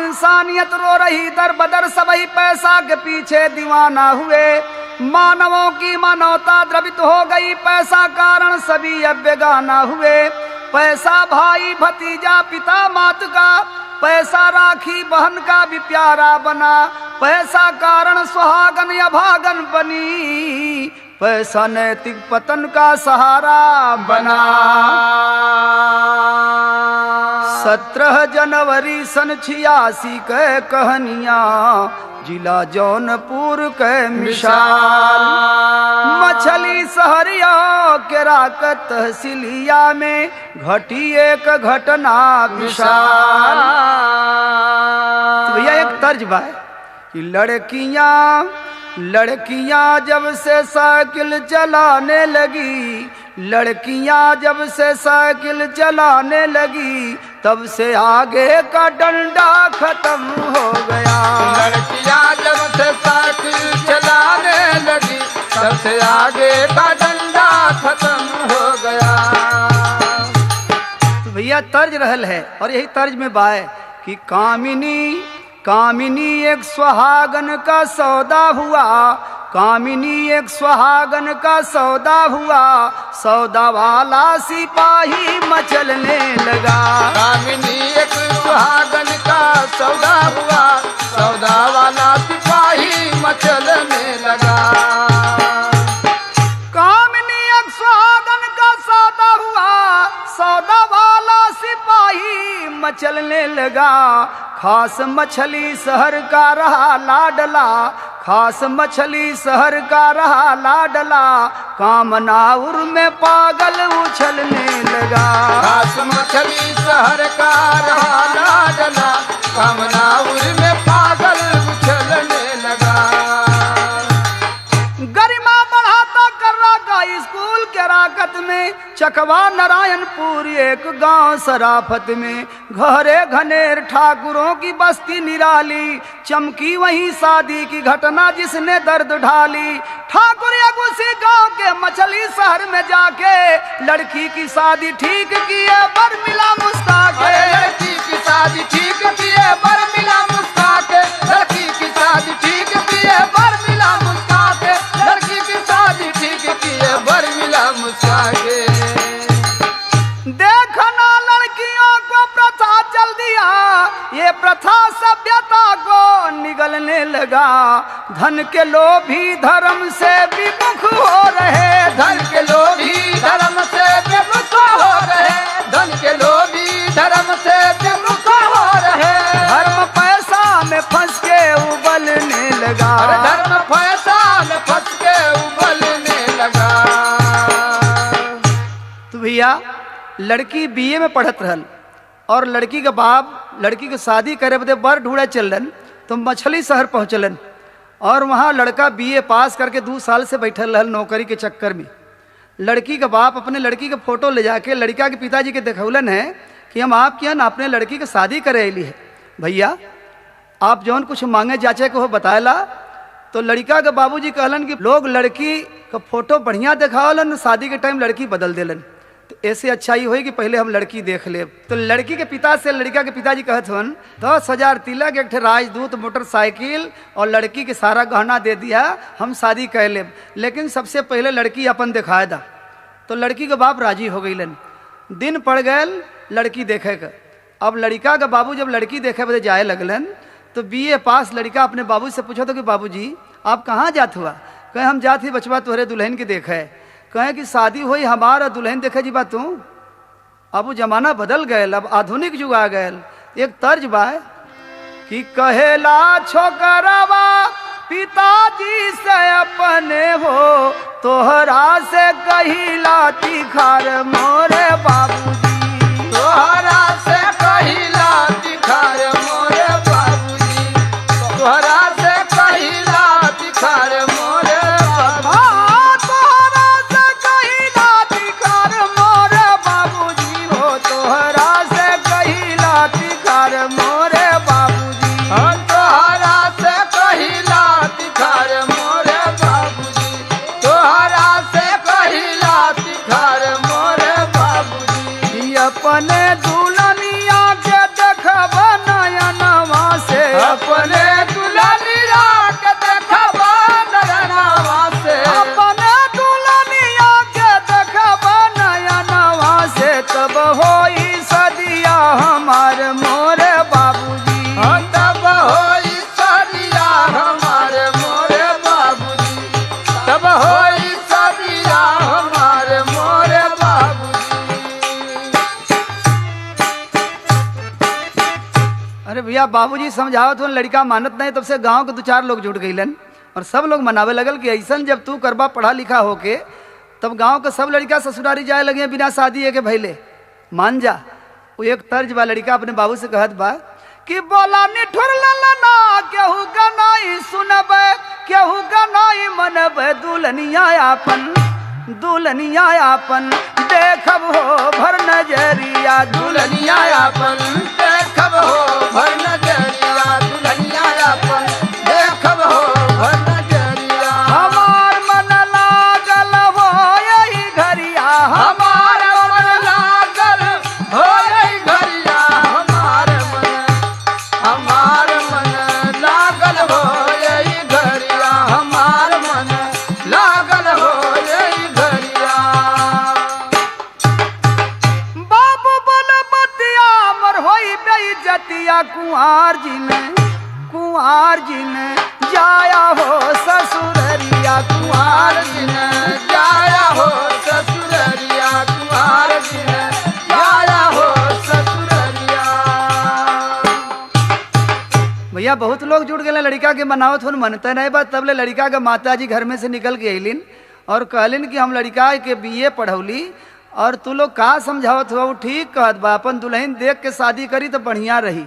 इंसानियत रो रही दर बदर, सबही पैसा के पीछे दीवाना हुए। मानवों की मानवता द्रवित हो गई, पैसा कारण सभी अब बेगाना हुए। पैसा भाई भतीजा पिता मात का, पैसा राखी बहन का भी प्यारा बना। पैसा कारण सुहागन या भागन बनी, पैसा नैतिक पतन का सहारा बना। 17 जनवरी सन 86 के कहानियां, जिला जौनपुर के मिसाल। मछली शहरिया के राकत तहसीलिया में घटी एक घटना विशाल। तो भैया एक तर्ज बा कि लड़कियां जब से साइकिल चलाने लगी, लड़कियां जब से साइकिल चलाने लगी, तब से आगे का डंडा खत्म हो गया। लड़कियां जब से साइकिल चलाने लगी, तब से आगे का डंडा खत्म हो गया। तो भैया तर्ज रहल है और यही तर्ज में बाय कि कामिनी एक सुहागन का सौदा हुआ, कामिनी एक सुहागन का सौदा हुआ, सौदा वाला सिपाही मचलने लगा। कामिनी एक सुहागन का सौदा हुआ, सौदा वाला सिपाही मचलने लगा। कामिनी एक सुहागन का सौदा हुआ, सौदा वाला सिपाही मचलने लगा। खास मछली शहर का रहा लाडला, खास मछली शहर का रहा लाडला, कामनाउर में पागल उछलने लगा। खास मछली शहर का रहा लाडला, कामनाउर में पागल उछलने लगा। गरिमा बढ़ाता कर्रागा स्कूल के राकत में, चकवा नारायणपुर एक गांव सराफत में, घरे घनेर ठाकुरों की बस्ती निराली, चमकी वहीं शादी की घटना जिसने दर्द ढाली। ठाकुर उसी गांव के मछली शहर में जाके लड़की की शादी ठीक किए, बर मिला मुस्ताके। लड़की की शादी ठीक किए, बर मिला मुस्ताके। लड़की की शादी ठीक किए, बर मिला मुस्ताके। लड़की की शादी ठीक किए, बर मिला मुस्ताके। देखना लड़कियों को प्रथा चल दिया, ये प्रथा सभ्यता को निगलने लगा। धन के लोभी धर्म से विमुख हो रहे, धन के लोभी धर्म से विमुख हो रहे, धन के लोभी धर्म से विमुख हो रहे। धर्म पैसा में फंस के उबलने लगा। धर्म पैसा में फंस के उबलने लगा। तो भैया लड़की बीए में पढ़त रहल और लड़की का बाप लड़की के शादी करे बदे बर ढूंढे चलन, तो मछली शहर पहुँचलन और वहाँ लड़का बीए पास करके 2 साल से बैठल रहल नौकरी के चक्कर में। लड़की का बाप अपने लड़की के फोटो ले जाके लड़का के पिताजी के दिखौलन है कि हम आपके यहाँ अपने लड़की के शादी करे अली है, भैया आप जौन कुछ मांगे जाचे को बताएला। तो लड़का के बाबूजी कहलन कि लोग लड़की का फोटो बढ़िया दिखावलन, शादी के टाइम लड़की बदल देलन, तो ऐसे अच्छा ही होई कि पहले हम लड़की देख ले। तो लड़की के पिता से लड़का के पिताजी कहत हन 10,000 तिलक, एक राजदूत, मोटरसाइकिल और लड़की के सारा गहना दे दिया, हम शादी कर ले, लेकिन सबसे पहले लड़की अपन दिखाए दा। तो लड़की के बाप राजी हो गईलन। दिन पड़ गए लड़की देखे का। अब लड़का का बाबू जब लड़की देखे बदे जाए लगलन तो बीए पास लड़का अपने बाबू से पूछो तो कि बाबूजी आप कहाँ जात हुआ? कहे हम जात ही बचवा तोहरे दुल्हन के देखे। कहे कि शादी हुई हमारा दुल्हन देखे जी बात तू। अब वो जमाना बदल गए, अब आधुनिक युग आ गए। एक तर्ज बा कि कहेला छोकरवा पिताजी से अपने हो, तोहरा से कहिला तिखार मोरे बाबूजी। तोहरा से कहिला तिखार मोरे बाबूजी। तोहरा से कहिला तिखार मोरे अपने दुल्हनिया के देखब नयनवा बाबूजी समझावत हो, लड़का मानत नहीं, तब से गांव के 2-4 लोग जुट गईलन और सब लोग मनावे लगल कि ऐसन जब तू करबा पढ़ा लिखा होके तब गांव के सब लड़का ससुरारी जाए लगे बिना शादी के भैले मान जा। वो एक तर्ज बा, लड़का अपने बाबू से कहत बा कि बोला निठुर ललना केहू गनाई सुनबे केहू गनाई मनबे दुल्हनिया आपन देखब हो भर नजरिया दुल्हनिया अपन देखब हो भर नजरिया दुल्हनिया अपन देखब हो भर नजरिया। हमार मन लागल हो यही घरिया हमार मन लागल हो यही घरिया हमार मन लागल हो यही घरिया हमार मन लागल हो यही घरिया। बाबू बल बतिया मर होई बेइज्जतिया कुंवार जी ने जाया हो ससुररिया कुंवार जी ने जाया हो ससुररिया कुंवार जी ने जाया हो ससुररिया। भैया बहुत लोग जुट गए लड़का के मनावत हो मनते नहीं बा। तब ले लड़का के माता जी घर में से निकल के अलिन और कहलिन कि हम लड़का के बीए पढ़ौली और तू लोग का समझावत हो ठीक कहत बा, अपन दुल्हन देख के शादी करी तो बढ़िया रही,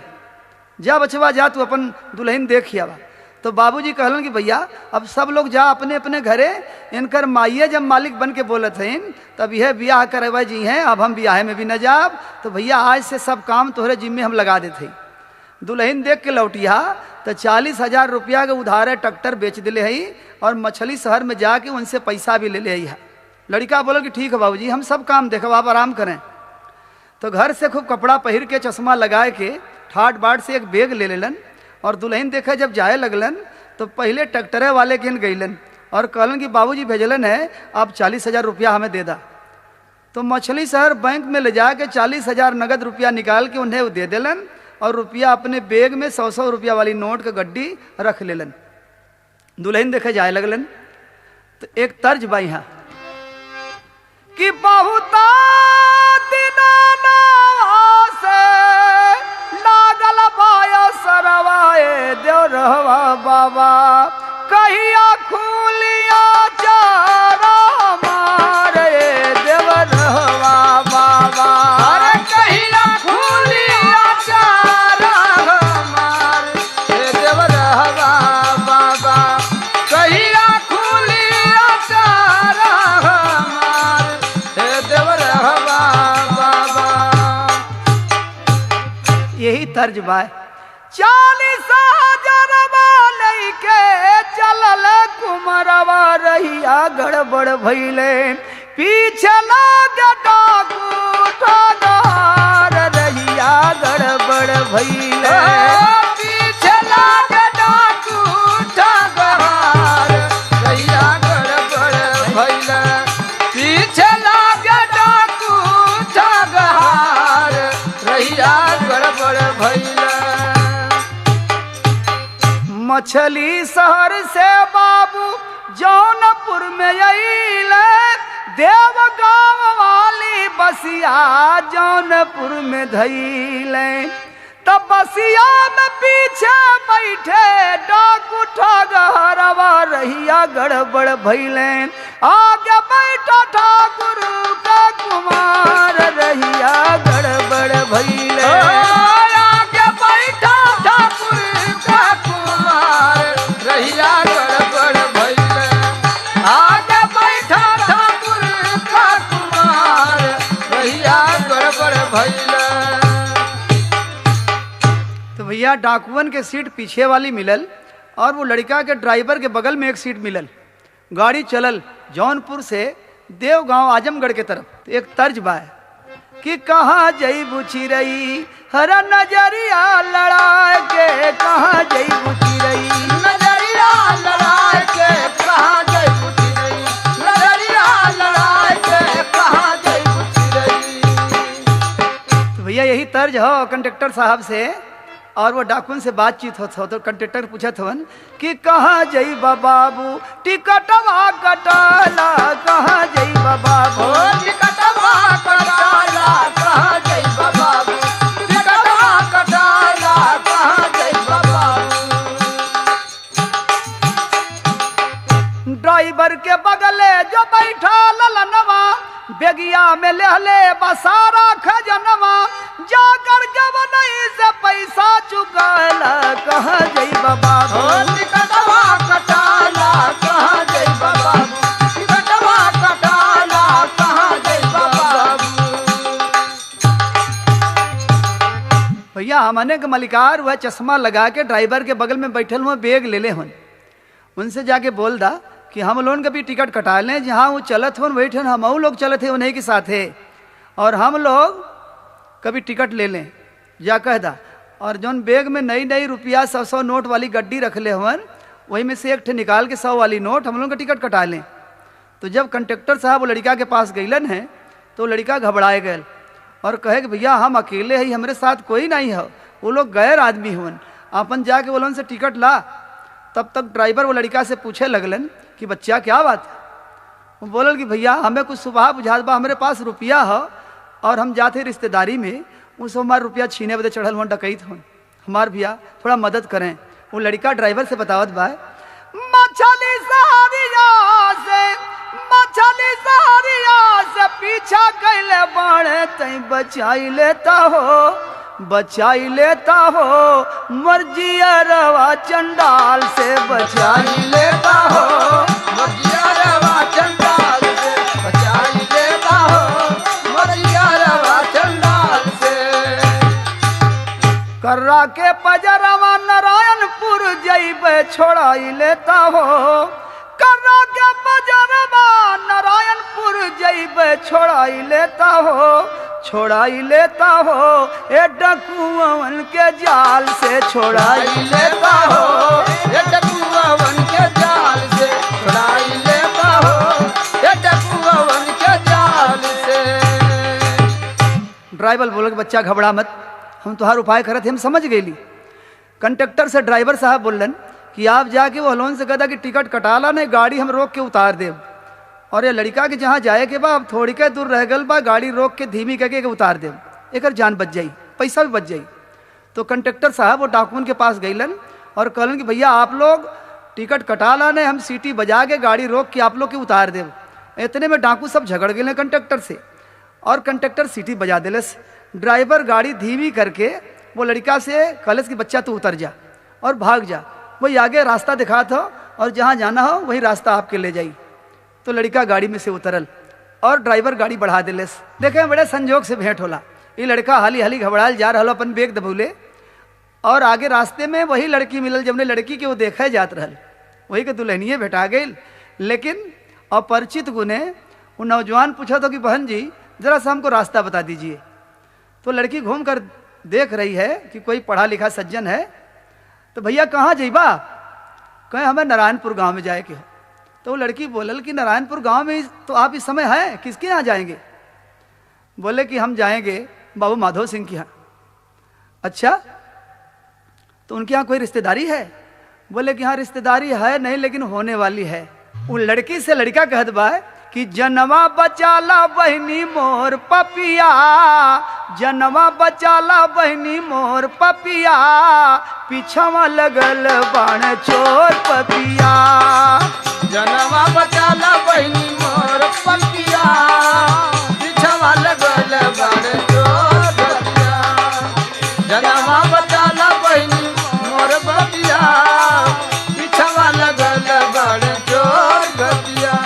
जा बचवा जा तू अपन दुल्हन देख आवा। तो बाबूजी कहलन कि भैया अब सब लोग जा अपने अपने घरे, इनकर माइये जब मालिक बन के बोलत हैं तब यह ब्याह करवा जी हैं, अब हम ब्याह में भी न जाब, तो भैया आज से सब काम तोहरे जिम्मे हम लगा देते। दुल्हन देख के लौटिया तो 40,000 रुपया के उधारे ट्रैक्टर बेच दिले है और मछली शहर में जाके उनसे पैसा भी ले ले है। लड़का बोला कि ठीक है बाबूजी हम सब काम देखो आप आराम करें। तो घर से खूब कपड़ा पहिर के चश्मा लगाए के ठाट बाट से एक बैग ले लेलन और दुल्हन देखे जब जाए लगलन तो पहले ट्रैक्टरे वाले के गईलन और कहलन कि बाबूजी भेजलन है आप 40,000 रुपया हमें दे दा। तो मछली शहर बैंक में ले जाके 40,000 नगद रुपया निकाल के उन्हें दे देलन और रुपया अपने बैग में 100-100 रुपया वाली नोट का गड्डी रख लेलन। दुल्हन देखे जाए लगलन तो एक तर्ज बा यहाँ कि बहुता दिनाना से लागल बाया सरवाए देव रहवा बाबा कहिया खुलिया चारा मारे देव रहवा बाबा। अरे कहिया खुलिया चारा मारे देव रहवा बाबा कहिया खुलिया चारा मारे देव रहवा बाबा। यही तर्ज बा 40,000 लेके चलल कुमरवा रहिया गड़बड़ भइले पीछे लागे डाकू ठगार रहिया गड़बड़ भइले पीछे लागे डाकू ठगार रहिया गड़बड़ भइले पीछे लागे डाकू ठगार रहिया गड़बड़ भइले। मछली शहर से बाबू जौनपुर में अइले देव गाँव वाली बसिया जौनपुर में धइले तब बसिया में पीछे बैठे डाकू ठगहरवा रहिया गड़बड़ भइले आगे बैठा ठाकुर का कुमार रहिया गड़बड़ भइले आगे बैठा ठाकुर का कुमार रहिया गड़बड़ भइले आगे बैठा ठाकुर का कुमार रहिया गड़बड़ भइले। तो भैया डाकुअन के सीट पीछे वाली मिलल और वो लड़का के ड्राइवर के बगल में एक सीट मिलल। गाड़ी चलल जौनपुर से देवगांव आजमगढ़ के तरफ। तो एक तर्ज बा कि कहाँ जईबू चिरई हरा नजरिया लड़ा के कहाँ जईबू चिरई नजरिया लड़ा के कहाँ जईबू चिरई नजरिया लड़ा के कहाँ जईबू चिरई। तो भैया यही तर्ज हो कंडक्टर साहब से और वो डाकुन से बातचीत होत हो तो कंडक्टर पूछत हवन कि कहाँ जईबा बाबू टिकटवा कटाला कहाँ जईबा बाबू टिकटवा कटाला कहाँ जईबा बाबू टिकटवा कटाला कहाँ ड्राइवर के बगले जो बैठा ललनवा, बेगिया में ले बसारा खजनवा, जाकर के वो नहीं से पैसा चुकाला, कहाँ जई बाबा टिकटवा कटाला, कहाँ जई बाबा, टिकटवा कटाला, कहाँ जई बाबा। भैया हमने के मलिकार वह चश्मा लगा के ड्राइवर के बगल में बैठल हुआ बैग ले ले हन, उनसे जाके बोल दा कि हम लोगन का भी टिकट कटा लें, जहाँ वो चलत हो वही ठन हम लोग चलत थे उन्हीं के साथ है, और हम लोग कभी टिकट ले लें, जा कह दा। और जौन बैग में नई नई रुपया 100 नोट वाली गड्डी रख ले हवन, वही में से एक ठे निकाल के 100 वाली नोट हम लोग का टिकट कटा लें। तो जब कंडक्टर साहब वो लड़का के पास गईलन है, तो लड़का घबराए गए और कहे कि भैया हम अकेले ही, हमारे साथ कोई नहीं है, वो लोग गैर आदमी हुन, अपन जाके बोलन से टिकट ला। तब तक ड्राइवर वो लड़का से पूछे लगलन कि बच्चा क्या बात है? वो बोलल कि भैया हमें कुछ सुबह बुझात बा, हमारे पास रुपया है और हम जाते रिश्तेदारी में, उस हमारे रुपया छीने बदे चढ़ल हुआ डकैत हुन, हमार भैया थोड़ा मदद करें। वो लड़का ड्राइवर से बतावत बा, मछली सहारिया से, मछली सहारिया से पीछा कैले बाड़े, तई बचाई लेता हो, बचाई लेता हो, मर्जी रवा चंडाल से बचाई लेता हो, मर्जी रवा चंडाल से बचाई लेता हो, मर्जी रवा चंडाल से। कर्रा के पजरवा नारायणपुर जइबे छोड़ाई लेता हो, कर्रा के पजरवा नारायणपुर जइबे छोड़ाई लेता हो, छोड़ाई लेता हो, ए डकुअन के जाल से छोड़ाई लेता हो, ए डकुअन के जाल से छोड़ाई लेता हो, ए डकुअन के जाल से। ड्राइवर बोला कि बच्चा घबरा मत, हम तुम्हारा उपाय करत हम समझ गईली। कंडक्टर से ड्राइवर साहब बोलन कि आप जाके वो हलोन से कहता कि टिकट कटाला नहीं, गाड़ी हम रोक के उतार देव, और ये लड़का के जहाँ जाए के बा अब थोड़ी के दूर रह गल बा, गाड़ी रोक के धीमी करके उतार देव, एक जान बच जाई, पैसा भी बच जाई। तो कंडक्टर साहब वो डॉक्यूमेंट के पास गईलन और कहलन कि भैया आप लोग टिकट कटा ला नहीं, हम सीटी बजा के गाड़ी रोक के आप लोग के उतार देव। इतने में डाकू सब झगड़ गए कंडक्टर से, और कंडक्टर सीटी बजा दिलस। ड्राइवर गाड़ी धीमी करके वो लड़का से कहलस कि बच्चा तू उतर जा और भाग जा, वही आगे रास्ता दिखा था और जहाँ जाना हो वही रास्ता आपके ले जाई। तो लड़का गाड़ी में से उतरल और ड्राइवर गाड़ी बढ़ा दिलस। देखे बड़े संजोग से भेंट होला, ये लड़का हाली हाली घबराल जा रहा अपन बैग दबूले, और आगे रास्ते में वही लड़की मिलल जबने लड़की के वो देखे जात रहल, वही के दुल्हनिए भेटा गई। लेकिन अपरिचित गुने वो नौजवान पूछा तो कि बहन जी जरा सा हमको रास्ता बता दीजिए। तो लड़की घूम कर देख रही है कि कोई पढ़ा लिखा सज्जन है। तो भैया कहाँ जइबा? कहें हमें नारायणपुर गांव में जाए के हो। तो वो लड़की बोलल कि नारायणपुर गांव में तो आप इस समय हैं, किसके यहाँ जाएंगे? बोले कि हम जाएंगे बाबू माधव सिंह के यहाँ। अच्छा, तो उनके यहाँ कोई रिश्तेदारी है? बोले कि हाँ रिश्तेदारी है नहीं लेकिन होने वाली है। वो लड़की से लड़का कहत बा कि जनवा बचाला बहनी मोर पपिया, जनवा बचाला बहनी मोर पपिया, पीछवा लगल बाण चोर पपिया। जनवा बचाला बहनी मोर पपिया, पीछवा लगल बाण चोर पपिया। जनवा बचाला बहनी मोर पपिया, पीछवा लगल बाण चोर पपिया।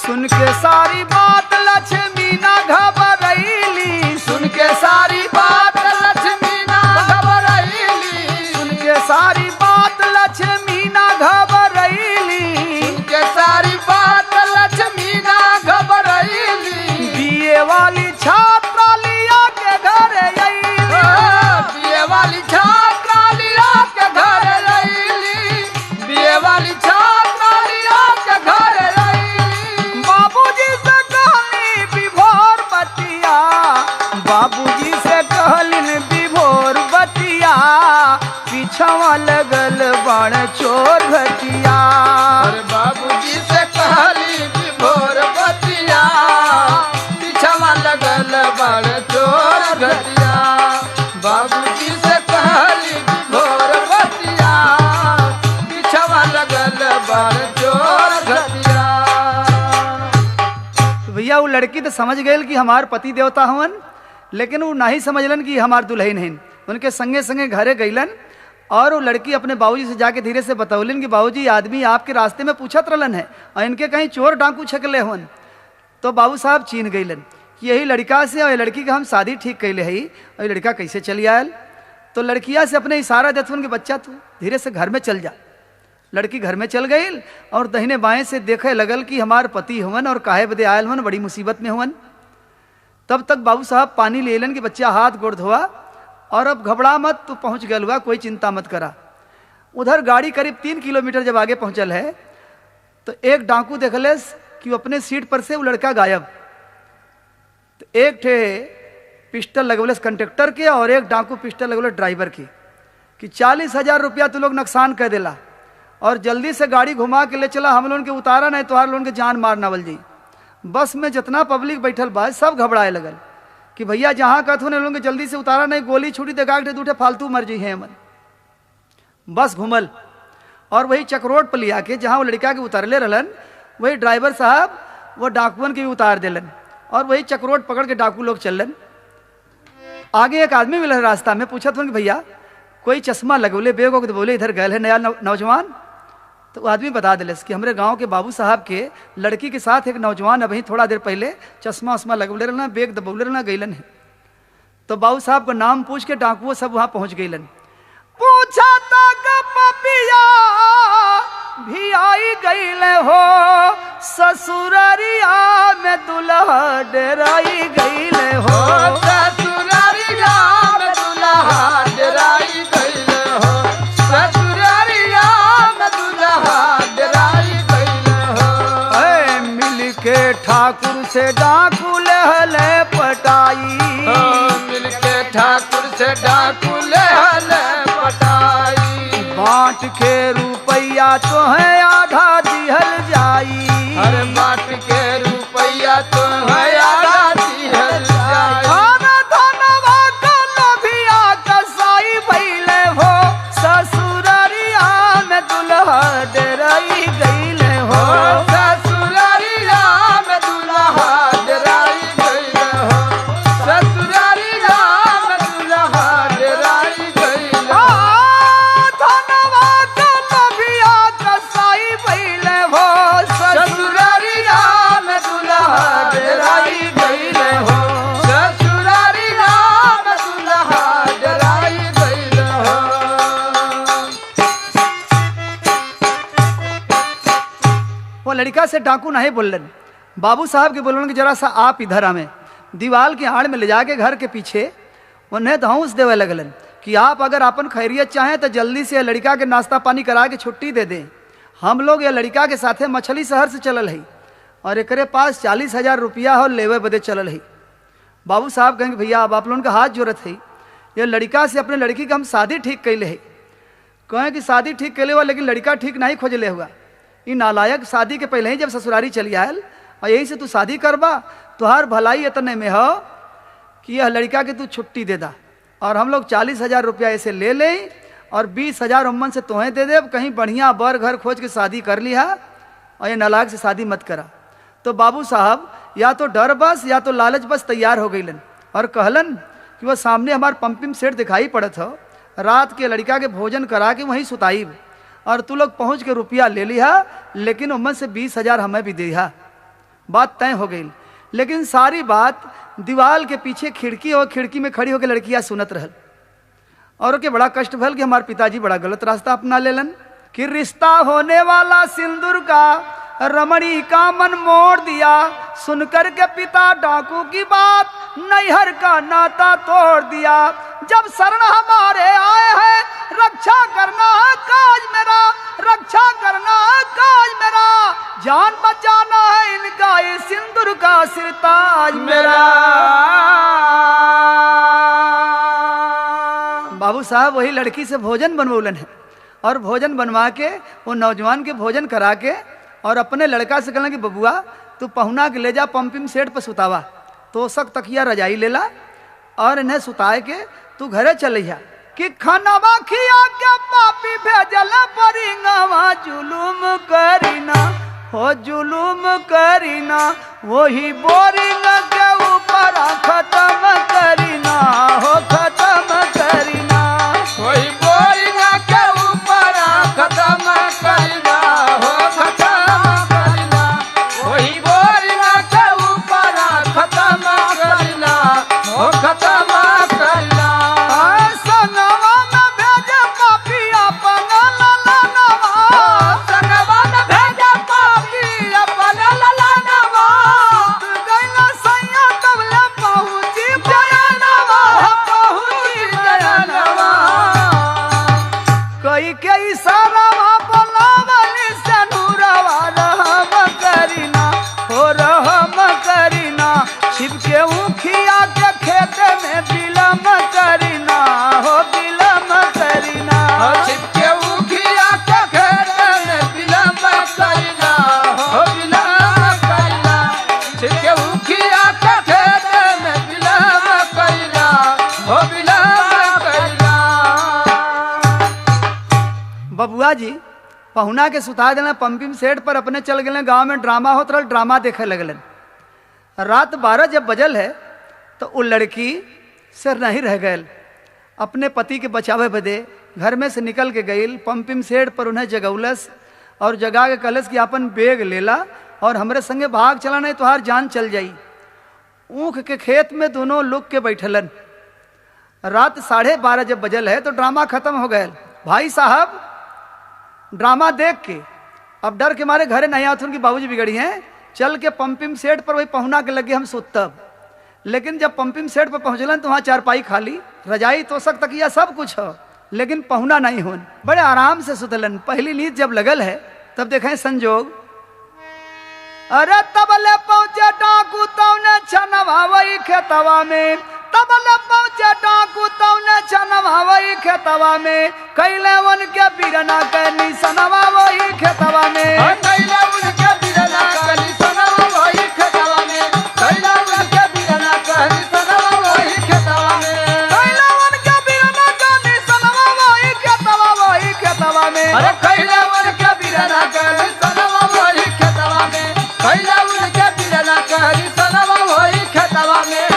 सुन के सारी बात लक्ष्मी ना घबराईली, सुन के सारी बात लक्ष्मी ना घबराईली, सुन के सारी बात लक्ष्मी ना घबराईली, सुन के सारी बात लड़की तो समझ गई कि हमार पति देवता हवन, लेकिन वो नहीं समझलन कि हमार दुल्हन हैं। उनके संगे संगे घरे गईलन और वो लड़की अपने बाबूजी से जाके धीरे से बतौलन कि बाबूजी आदमी आपके रास्ते में पूछत रहलन है और इनके कहीं चोर डाकू छकले हवन। तो बाबू साहब चीन गईलन कि यही लड़का से और लड़की का हम शादी ठीक कैले है और ये लड़का कैसे चली आयल। तो लड़किया से अपने इशारा देथुन कि बच्चा तू धीरे से घर में चल जा। लड़की घर में चल गई और दहिने बाएं से देखे लगल कि हमार पति हवन और काहे बदे आयल हवन, बड़ी मुसीबत में हवन। तब तक बाबू साहब पानी ले लेन कि बच्चा हाथ गोड़ धोआ और अब घबरा मत, तू पहुंच गल हुआ, कोई चिंता मत करा। उधर गाड़ी करीब 3 किलोमीटर जब आगे पहुंचल है तो एक डाकू देखलेस कि वो अपने सीट पर से वो लड़का गायब। तो एक ठे पिस्टल लगवलेस कंडक्टर के और एक डाकू पिस्टल लगवलेस ड्राइवर की कि 40,000 रुपया तू लोग नुकसान कर देला और जल्दी से गाड़ी घुमा के ले चला, हम लोगों के उतारा नहीं तो लोगों के जान मार नावल जी। बस में जितना पब्लिक बैठल बा सब घबराए लगल कि भैया जहाँ कहथो ने लोगों के जल्दी से उतारा नहीं, गोली छुटी देखा के दूठे फालतू मर जी है। मन बस घुमल और वही चक्रोड पर लिया के जहाँ वो लड़का के उतरले रहलन वही ड्राइवर साहब वो डाकुअन के भी उतार दिलन और वही चक्रोड पकड़ के डाकू लोग चलन। आगे एक आदमी मिला रास्ता में, पूछा था कि भैया कोई चश्मा लगोले बेग हो, तो बोले इधर गए है नया नौजवान। तो वो आदमी बता दिले कि हमारे गांव के बाबू साहब के लड़की के साथ एक नौजवान अभी थोड़ा देर पहले चश्मा उस्मा लगोले रहना, बेग दबोले रहना गईलन है। तो बाबू साहब का नाम पूछ के डाकुओं सब वहां पहुंच गईलन। पूछा पपिया भी आई गईले हो, ससुररिया में दुल्हा डेराई गईले हो, ससुररिया में दुल्हा डेराई गईले हो, ससुररिया में दुल्हा डेराई गईले हो। मिल के ठाकुर से डाकू लहले पटाई, मिल के ठाकुर से डाकू लहले पटाई। बांट के रुपया तो है आधा दिहल जाई, हर बांट के रुपया तो है आधा दिहल जाई। खाना धनवा का लोभिया कसाई भइले हो, ससुररिया में दुल्हा डेराई गईले हो, ससुररिया में दुल्हा डेराई गईले हो, ससुररिया में दुल्हा डेराई गईले हो। धनवा का लोभिया कसाई भइले हो, ससुररिया में दुल्हा डेराई गईले हो, ससुररिया में दुल्हा डेराई गईले हो। वो लड़का से डाकू नहीं बोलन, बाबू साहब के बोलन कि जरा सा आप इधर हमें दीवार की आड़ में ले जाके घर के पीछे उन्हें धौंस देवे लगलन कि आप अगर अपन खैरियत चाहें तो जल्दी से लड़का के नाश्ता पानी करा के छुट्टी दे दें। हम लोग ये लड़का के साथे मछली शहर से चलल है और एकरे पास 40,000 रुपया हो लेवे बदे चलल है। बाबू साहब कहेंगे भैया अब आप लोगों का हाथ जरूरत है, ये लड़का से अपने लड़की का हम शादी ठीक कैले है। कहें कि शादी ठीक कैले हुआ लेकिन लड़का ठीक नहीं खोजले हुआ। ये नालायक शादी के पहले ही जब ससुरारी चली आयल और यही से तू शादी करबा, तुहार भलाई इतने में हो कि यह लड़का के तू छुट्टी दे दा और हम लोग 40,000 रुपया ऐसे ले लें और 20,000 उम्मन से तुम्हें दे दे, कहीं बढ़िया बर घर खोज के शादी कर लिया और ये नालायक से शादी मत करा। तो बाबू साहब या तो डर बस या तो लालच बस तैयार हो गईलन और कहलन कि वह सामने हमार पंपिंग सेट दिखाई पड़त हो, रात के लड़का के भोजन करा के वहीं सुताईब और तू लोग पहुँच के रुपया ले लिया, लेकिन उम्मन से 20,000 हमें भी दिया। बात तय हो गई, लेकिन सारी बात दीवार के पीछे खिड़की और खिड़की में खड़ी होकर लड़कियां सुनत रहल और ओके बड़ा कष्ट भल कि हमारे पिताजी बड़ा गलत रास्ता अपना लेलन कि रिश्ता होने वाला सिंदूर का रमणी का मन मोड़ दिया, सुनकर के पिता डाकू की बात नैहर का नाता तोड़ दिया। जब शरण हमारे आए हैं रक्षा करना है काज मेरा, रक्षा करना है काज मेरा, जान बचाना है इनका ये सिंदूर का सिरताज मेरा। बाबू साहब वही लड़की से भोजन बनवौलन है और भोजन बनवा के वो नौजवान के भोजन करा के और अपने लड़का से कहना कि बबुआ तू पहुना के ले जा पंपिंग सेट पर सुतावा, तो सक तकिया रजाई लेला और इन्हें सुताए के तू घरे चलिया कि खानावा खिया के पापी भेजल परिंगावा जुलुम करीना हो जुलूम करीना वही बोरिंग के ऊपर खत्म करीना हो खत्म करीना वही बोरिंग के ऊपर खत्म करना हो खत्म करना वही बोरिंग के ऊपर खत्म करना हो खत्म करना संगवा में भेजे पापिया पंगल ललनवा संगवा में भेजे पापी अपन ललनवा गैला सैया तबले पहुँची जयनवा पहुँची जयनवा कई के इशारा बोलावली से नूरवा रहम करीना हो रहम करीना छिप के उखिया के खेत में बिलम करीना हो बिलम करीना छिपके उखिया के खेत में विलम्ब करना हो विलम्ब करना छिपके उखिया के खेत में विलम्ब करना हो विलम्ब करना बबुआ जी पहुना के सुता देना पंपिंग सेट पर अपने चल गए गांव में ड्रामा होत रहल ड्रामा देखे लगलन रात 12 जब बजल है तो वो लड़की से नहीं रह गए अपने पति के बचावे बदे घर में से निकल के गई पंपिंग सेट पर उन्हें जगौलस और जगा के कहलस कि अपन बेग लेला और हमरे संगे भाग चला नहीं तुहार जान चल जाई ऊख के खेत में दोनों लुक के बैठलन रात 12:30 जब बजल है तो ड्रामा खत्म हो गए भाई साहब ड्रामा देख के अब डर के मारे घरे नहीं आते उनकी बाबूजी बिगड़ी हैं चल के पंपिंग सेट पर वही पहुना के लगे हम सुतब लेकिन जब पंपिंग सेट पर पहुंचलन तो वहाँ चारपाई खाली रजाई तोशक तकिया सब कुछ हो लेकिन पहुना नहीं होन बड़े आराम से सुतलन पहली नींद जब लगल है तब देखें संजोग अरे तबले पहुंचे डाकू तौने छनवा वही खेतवा में तबले पहुंचे डाकू तौने छनवा वही खेतवा में कैले वन के बिरना के निसनवा वही खेतवा में कैला उनके बिरना कली सनवा वही खेतवा में कैला उनके बिरना कली सनवा वही खेतवा में कैले वन के बिरना के निसनवा वही खेतवा में अरे कैला उनके बिरना कली सनवा वही खेतवा में कैला उनके बिरना कली सनवा वही खेतवा में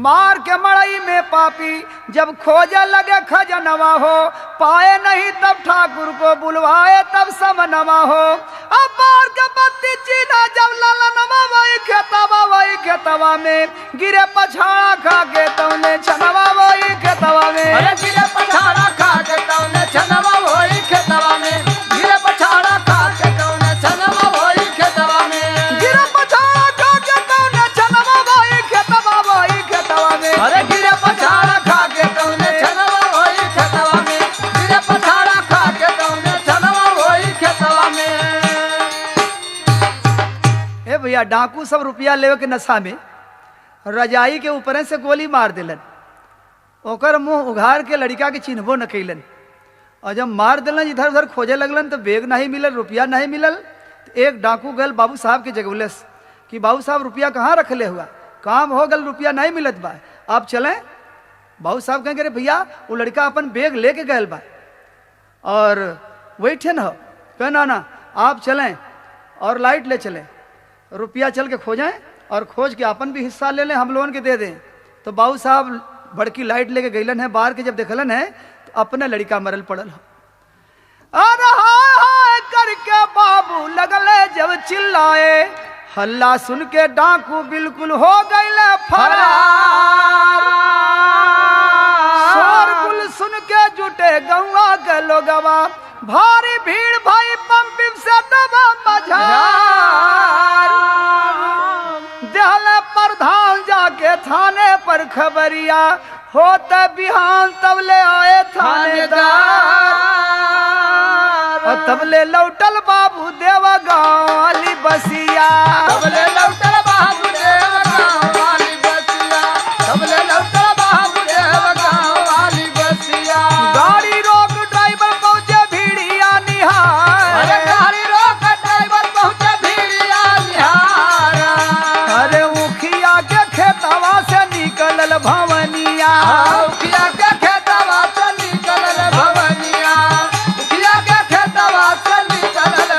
मार के मड़ई में पापी जब खोजे लगे खजनवा हो पाए नहीं तब ठाकुर को बुलवाए तब समनवा हो अब मार के बत्ती चीना जब ललनवा वही खेतवा में गिरे पछाड़ा खा के तौने छनवा वही खेतवा में अरे गिरे पछाड़ा खा के तौने छनवा वही खेतवा में गिरे पछाड़ा खा के तौने छनवा वही खेतवा में गिरे पछाड़ा खा के तौने छनवा वही खेतवा में अरे गिरे पछाड़ा खा के तौने छनवा वही खेतवा में गिरे पछाड़ा खा के तौने छनवा वही खेतवा में ए भैया डाकू सब रुपया लेवे के नशा में रजाई के ऊपर से गोली मार दिलन ओकर मुंह उघार के लड़का के चिन्हबो न कैलन और जब मार दिलन इधर उधर खोजे लगलन तो बेग नहीं मिलल रुपया नहीं मिलल तो एक डाकू गल बाबू साहब के जगौलस कि बाबू साहब रुपया कहाँ रखले हुआ काम हो गल रुपया नहीं मिलत बा आप चलें बाबू साहब कहेंगे अरे भैया वो लड़का अपन बेग लेके गए बा और वही ठन हो कह ना आप चलें और लाइट ले चलें रुपया चल के खोजें और खोज के अपन भी हिस्सा ले लें हम लोगन के दे दें तो बाबू साहब बड़की लाइट लेके गईलन है बाहर के जब देखलन है तो अपने लड़का मरल पड़ल हो अरे हाय हाय करके बाबू लगले जब चिल्लाए हल्ला सुन के डाकू बिल्कुल हो गईले फरार शोरगुल सुन के जुटे गौवा के लोगवा भारी भीड़ भाई पंपिंग से दबा मझार देहले प्रधान जाके थाने पर खबरिया होते बिहान तबले आए थानेदार और तबले लौटल बाबू देवा गाँव वाली बसिया तबले लौटल बाबू देव गाँव वाली बसिया तबले लौटल बाबू देव गाँव वाली बसिया गाड़ी रोक ड्राइवर पहुंचे भीड़िया निहार अरे गाड़ी रोक ड्राइवर पहुंचे भीड़िया निहार अरे उखिया के खेतवा से निकलल भवनिया उखिया के खेतवा से निकलल भवनिया उखिया के खेतवा से निकलल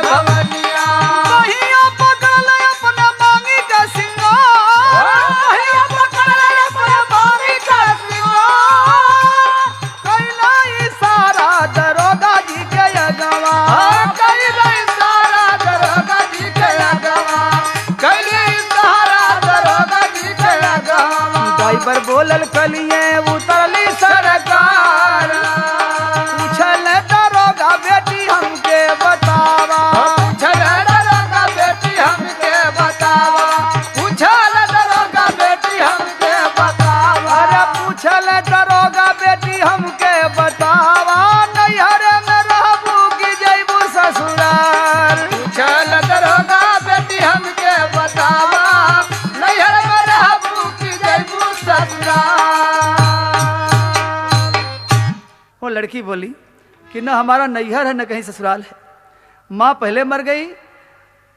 खोलल कलिए उतरली सरकार पूछल दरोगा बेटी हमके बतावा पूछल दरोगा बेटी हमके बतावा पूछल दरोगा बेटी हमके बतावा अरे पूछल दरोगा बेटी हमके बतावा नैहर में रहबू की जैबू ससुराल पूछल दरोगा बेटी हमके बतावा नैहर में रहबू की जैबू ससुराल। वो लड़की बोली कि न हमारा नैहर है न कहीं ससुराल है। माँ पहले मर गई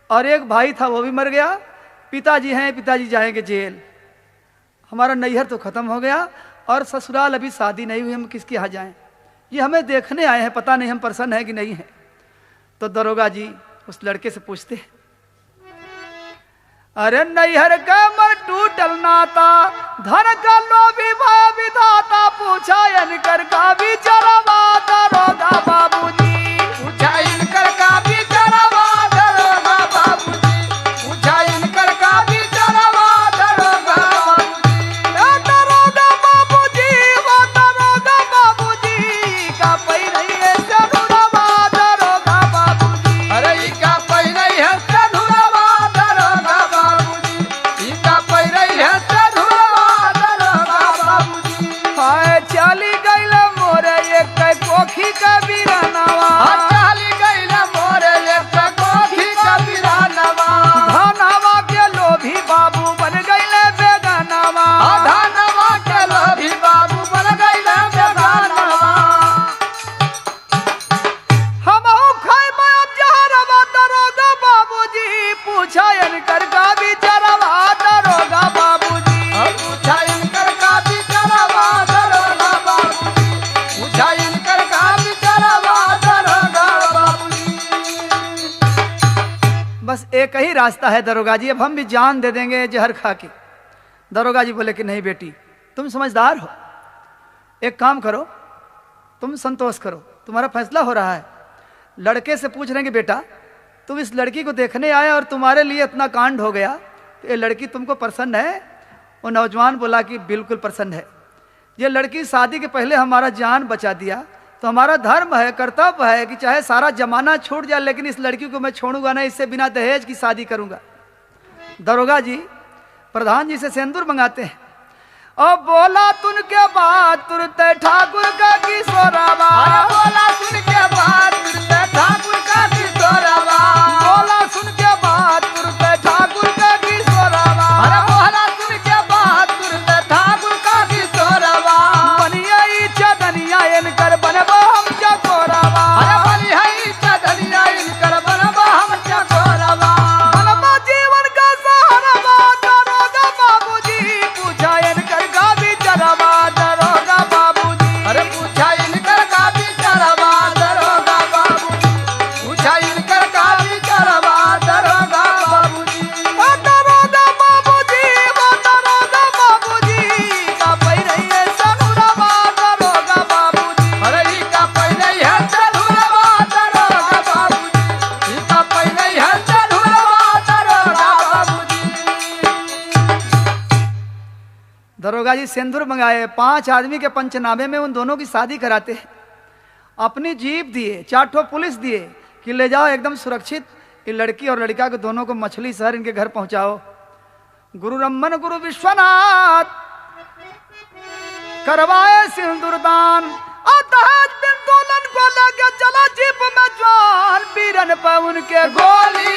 और एक भाई था वो भी मर गया। पिताजी हैं, पिताजी जाएंगे जेल। हमारा नैहर तो खत्म हो गया और ससुराल अभी शादी नहीं हुई, हम किसके यहाँ जाएं? ये हमें देखने आए हैं, पता नहीं हम प्रसन्न हैं कि नहीं है। तो दरोगा जी उस लड़के से पूछते हैं, अरे नैहर का मर टूटल नाता धन का लोभी भय विधाता पूछा इनकर का विचारवा दरोगा बाबूजी पूछा इनकर का विचारवा दरोगा बाबूजी पूछा इनकर का विचारवा दरोगा बाबूजी वो दरोगा बाबूजी का पहले जरूरवा दरोगा बाबूजी अरे ई का पहले है धुरवा दरोगा बाबूजी ई का पहले है धुरवा दरोगा बाबूजी हाय चली गईल मोरे एक कोखी का बिरनवा चाली गईला मोरे एक कोठी का बिरानवा धनवा के लोभी बाबू बन गईले बेगनवा धनवा के लोभी बाबू बन गईला बेगानवा हमहू खैबे अब जहरवा दरोगा बाबूजी पूछा इनकर का विचारवा दरोगा बाबूजी पूछा इनकर का विचारवा दरोगा बाबूजी पूछा इनकर का विचारवा दरोगा बाबूजी। बस एक ही रास्ता है दरोगा जी, अब हम भी जान दे देंगे जहर खा के। दरोगा जी बोले कि नहीं बेटी, तुम समझदार हो, एक काम करो, तुम संतोष करो, तुम्हारा फैसला हो रहा है। लड़के से पूछ रहे हैं कि बेटा तुम इस लड़की को देखने आए और तुम्हारे लिए इतना कांड हो गया, तो ये लड़की तुमको प्रसन्न है? वो नौजवान बोला कि बिल्कुल प्रसन्न है। ये लड़की शादी के पहले हमारा जान बचा दिया, तो हमारा धर्म है, कर्तव्य है कि चाहे सारा जमाना छूट जाए लेकिन इस लड़की को मैं छोड़ूंगा नहीं, इससे बिना दहेज की शादी करूंगा। दरोगा जी प्रधान जी से सिंदूर मंगाते हैं और बोला तुन के बाद तुरते ठाकुर का किशोरावा बोला सुन के बाद तुरते ठाकुर का किशोरवा बोला सुन के बाद तुरते ठाकुर का किशोरावा अरे बोला सुन के बाद तुरते ठाकुर का किशोरवा बनिया चदनिया इनकर बनबो हम चकोरावा अरे बनी है चदनिया इनकर बनबा हम चकोरवा बनबो जीवन का सहारावा दरोगा बाबूजी पूछा इनकर का विचारवा दरोगा बाबूजी अरे पूछा इनकर का विचारवा दरोगा बाबूजी पूछा इनकर का विचारवा दरोगा बाबूजी वो दरोगा बाबूजी वो दरोगा बाबूजी का पहले सनुरवा दरोगा बाबूजी अरे ई का पहले है चढ़ुरवा दरोगा बाबूजी ई का पहले है चढ़ुरवा दरोगा बाबूजी। दरोगा जी सिंदूर मंगाए, 5 आदमी के पंचनामे में उन दोनों की शादी कराते हैं। अपनी जीप दिए, 4 ठो पुलिस दिए कि ले जाओ एकदम सुरक्षित, ये लड़की और लड़का को दोनों को मछली शहर इनके घर पहुंचाओ। गुरु रमन गुरु विश्वनाथ करवाए सिंदूरदान दहेज दिन दुल्हन को लेके चला जीप में जवान बीरन पे उनके गोली